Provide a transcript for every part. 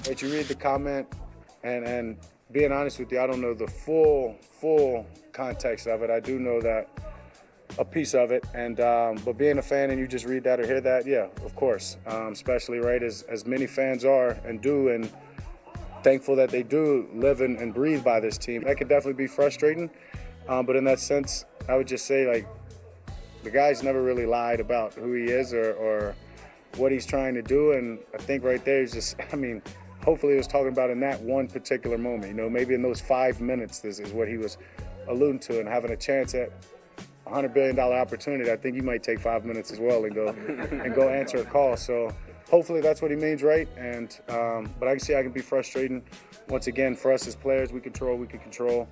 But you read the comment, and being honest with you, I don't know the full context of it. I do know that a piece of it, and but being a fan and you just read that or hear that, yeah, of course, especially right as many fans are and do, and thankful that they do live and breathe by this team. That could definitely be frustrating, but in that sense, I would just say, like, the guy's never really lied about who he is or what he's trying to do, and I think right there is just, I mean, hopefully he was talking about in that one particular moment, maybe in those 5 minutes, this is what he was alluding to, and having a chance at $100 billion opportunity. I think you might take 5 minutes as well and go answer a call. So hopefully that's what he means, right? And but I can see I can be frustrating. Once again, for us as players, we can control.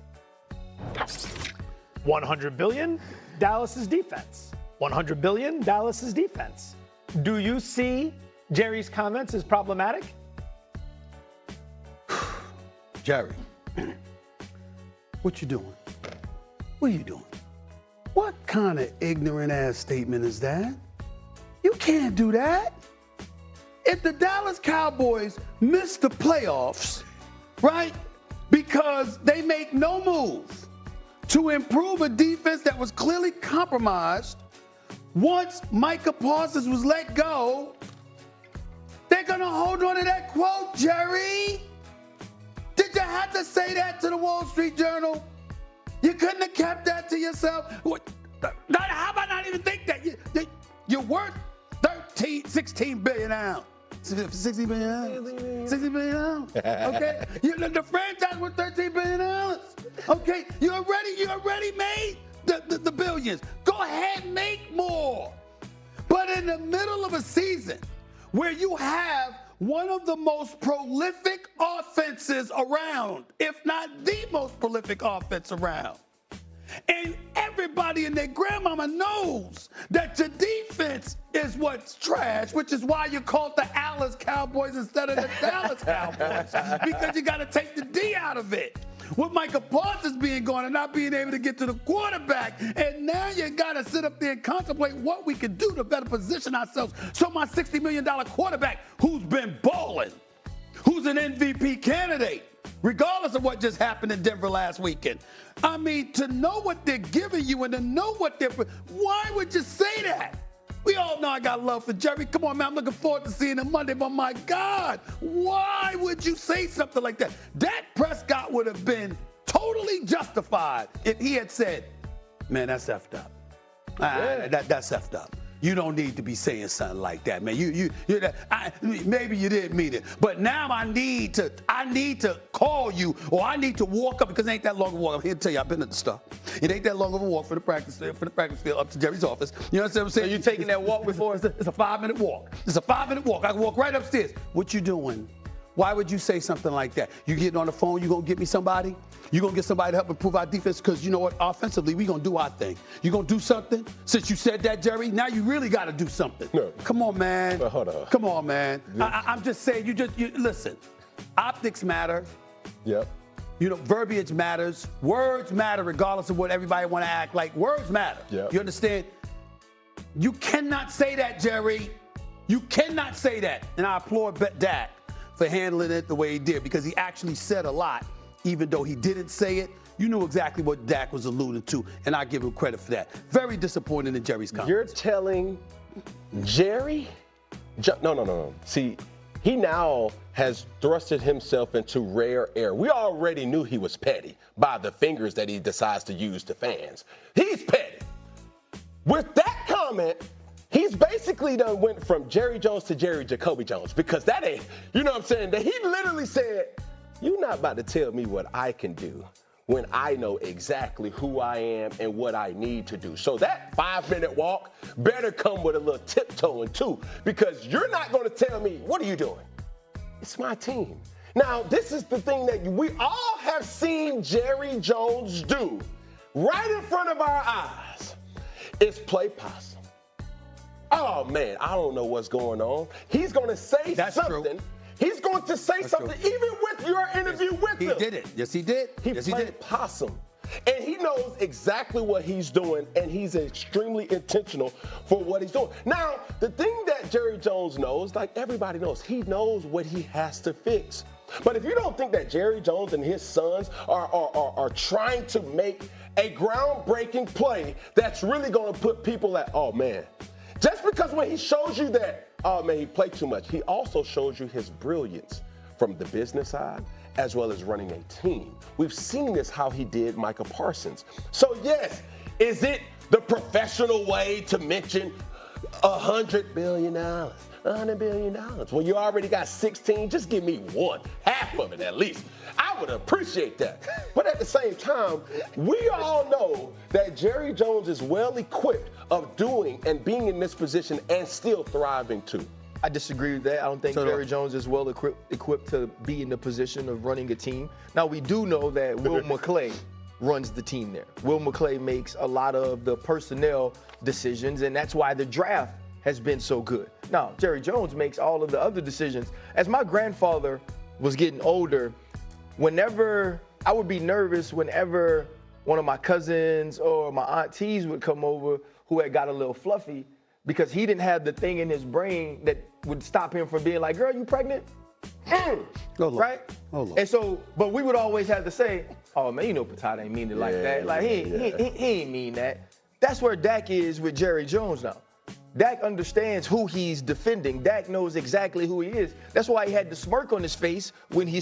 100 billion, Dallas's defense. 100 billion, Dallas's defense. Do you see Jerry's comments as problematic? Jerry, what you doing? What are you doing? What kind of ignorant-ass statement is that? You can't do that. If the Dallas Cowboys miss the playoffs, right, because they make no moves to improve a defense that was clearly compromised, once Micah Parsons was let go, they're going to hold on to that quote, Jerry. Did you have to say that to the Wall Street Journal? You couldn't have kept that to yourself. How about not even think that? You're worth 16 billion now. 60 billion dollars. 60 billion dollars. Okay. The franchise worth $13 billion. Okay. You already made the billions. Go ahead and make more. But in the middle of a season where you have one of the most prolific offenses around, if not the most prolific offense around. And everybody and their grandmama knows that your defense is what's trash, which is why you call it the Alice Cowboys instead of the Dallas Cowboys, because you got to take the D out of it. With Micah Parsons being gone and not being able to get to the quarterback, and now you got to sit up there and contemplate what we can do to better position ourselves. So my $60 million quarterback, who's been balling, who's an MVP candidate, regardless of what just happened in Denver last weekend. I mean, to know what they're giving you and to know what they're, why would you say that? We all know I got love for Jerry. Come on, man, I'm looking forward to seeing him Monday, but my God, why would you say something like that? Dak Prescott would have been totally justified if he had said, man, that's effed up. That's effed up. You don't need to be saying something like that, man. Maybe you didn't mean it, but now I need to call you, or I need to walk up, because it ain't that long of a walk. I'm here to tell you, I've been at the stuff. It ain't that long of a walk from the practice field up to Jerry's office. You know what I'm saying? So you taking that walk before? It's a 5-minute walk. It's a 5-minute walk. I can walk right upstairs. What you doing? Why would you say something like that? You getting on the phone, you gonna get me somebody? You gonna get somebody to help improve our defense? Because you know what? Offensively, we gonna do our thing. You gonna do something? Since you said that, Jerry, now you really gotta do something. No. Come on, man. Well, hold on. Come on, man. I'm just saying, you listen. Optics matter. Yep. Verbiage matters. Words matter regardless of what everybody wanna act like. Words matter. Yep. You understand? You cannot say that, Jerry. You cannot say that. And I applaud Dak for handling it the way he did, because he actually said a lot, even though he didn't say it. You knew exactly what Dak was alluding to, and I give him credit for that. Very disappointed in Jerry's comments. You're telling Jerry? No. See, he now has thrusted himself into rare air. We already knew he was petty by the fingers that he decides to use to fans. He's petty. With that comment, he's basically done went from Jerry Jones to Jerry Jacoby Jones, because that ain't, you know what I'm saying? That he literally said, you're not about to tell me what I can do when I know exactly who I am and what I need to do. So that 5-minute walk better come with a little tiptoeing too, because you're not going to tell me, what are you doing? It's my team. Now, this is the thing that we all have seen Jerry Jones do right in front of our eyes. It's play possum. Oh, man, I don't know what's going on. He's going to say something. True. He's going to say something, even with your interview with him. He did it. Yes, he did. He played possum. And he knows exactly what he's doing, and he's extremely intentional for what he's doing. Now, the thing that Jerry Jones knows, like everybody knows, he knows what he has to fix. But if you don't think that Jerry Jones and his sons are trying to make a groundbreaking play that's really going to put people at, oh, man. Just because when he shows you that, oh, man, he played too much, he also shows you his brilliance from the business side as well as running a team. We've seen this, how he did Micah Parsons. So, yes, is it the professional way to mention $100 billion? $100 billion. When you already got 16, just give me one, half of it at least. I would appreciate that. But at the same time, we all know that Jerry Jones is well equipped of doing and being in this position and still thriving too. I disagree with that. I don't think Jerry Jones is well equipped to be in the position of running a team. Now, we do know that Will McClay runs the team there. Will McClay makes a lot of the personnel decisions, and that's why the draft has been so good. Now, Jerry Jones makes all of the other decisions. As my grandfather was getting older, whenever I would be nervous whenever one of my cousins or my aunties would come over who had got a little fluffy, because he didn't have the thing in his brain that would stop him from being like, girl, you pregnant? Right? Oh, Lord. And so, but we would always have to say, oh man, you know Patata ain't mean it like that. Like he ain't mean that. That's where Dak is with Jerry Jones now. Dak understands who he's defending. Dak knows exactly who he is. That's why he had the smirk on his face when he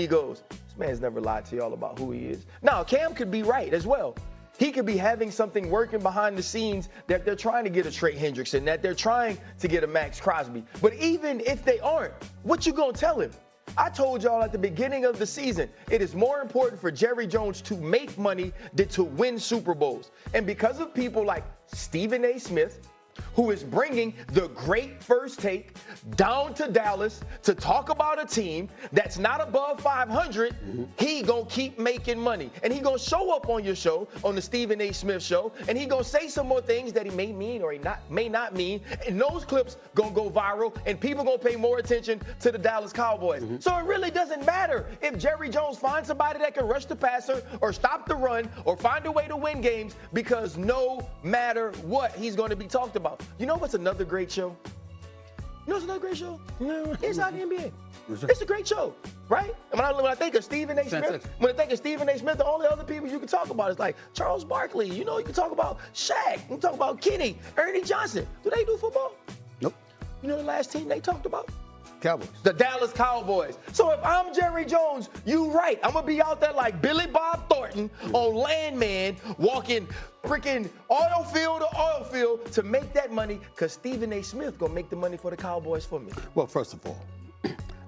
goes, this man's never lied to y'all about who he is. Now, Cam could be right as well. He could be having something working behind the scenes that they're trying to get a Trey Hendrickson, that they're trying to get a Max Crosby. But even if they aren't, what you gonna tell him? I told y'all at the beginning of the season, it is more important for Jerry Jones to make money than to win Super Bowls. And because of people like Stephen A. Smith, who is bringing the great first take down to Dallas to talk about a team that's not above 500, he gonna keep making money. And he gonna show up on your show, on the Stephen A. Smith show, and he gonna say some more things that he may mean or he may not mean, and those clips gonna go viral, and people gonna pay more attention to the Dallas Cowboys. So it really doesn't matter if Jerry Jones finds somebody that can rush the passer or stop the run or find a way to win games, because no matter what, he's gonna be talked about. You know what's another great show? You know what's another great show? Inside the NBA. It's a great show, right? And when I think of Stephen A. Smith, the only other people you can talk about is like Charles Barkley. You know, you can talk about Shaq. You can talk about Kenny, Ernie Johnson. Do they do football? Nope. You know the last team they talked about? Cowboys. The Dallas Cowboys. So if I'm Jerry Jones, you right. I'm going to be out there like Billy Bob Thornton on Landman, walking freaking oil field to oil field to make that money, because Stephen A. Smith going to make the money for the Cowboys for me. Well, first of all,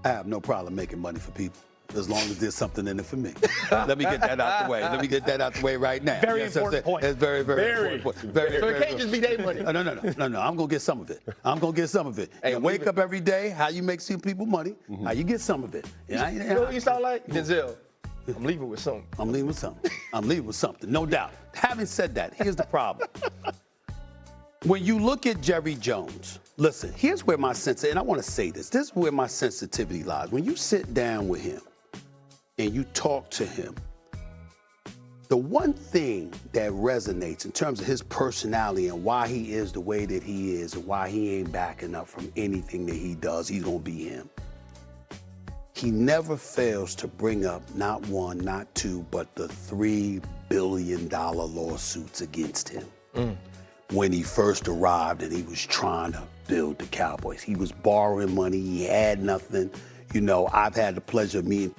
I have no problem making money for people, as long as there's something in it for me. Let me get that out the way. Let me get that out the way right now. Very important point. It's very, very important. Very, So it can't just be their money. No. I'm going to get some of it. Hey, wake up every day, how you make some people money, how you get some of it. You know what you sound like? Denzel. I'm leaving with something. I'm leaving with something, no doubt. Having said that, here's the problem. When you look at Jerry Jones, listen, here's where my and I want to say this is where my sensitivity lies. When you sit down with him and you talk to him, the one thing that resonates in terms of his personality and why he is the way that he is and why he ain't backing up from anything that he does, he's going to be him. He never fails to bring up not one, not two, but the $3 billion lawsuits against him. When he first arrived and he was trying to build the Cowboys. He was borrowing money. He had nothing. You know, I've had the pleasure of meeting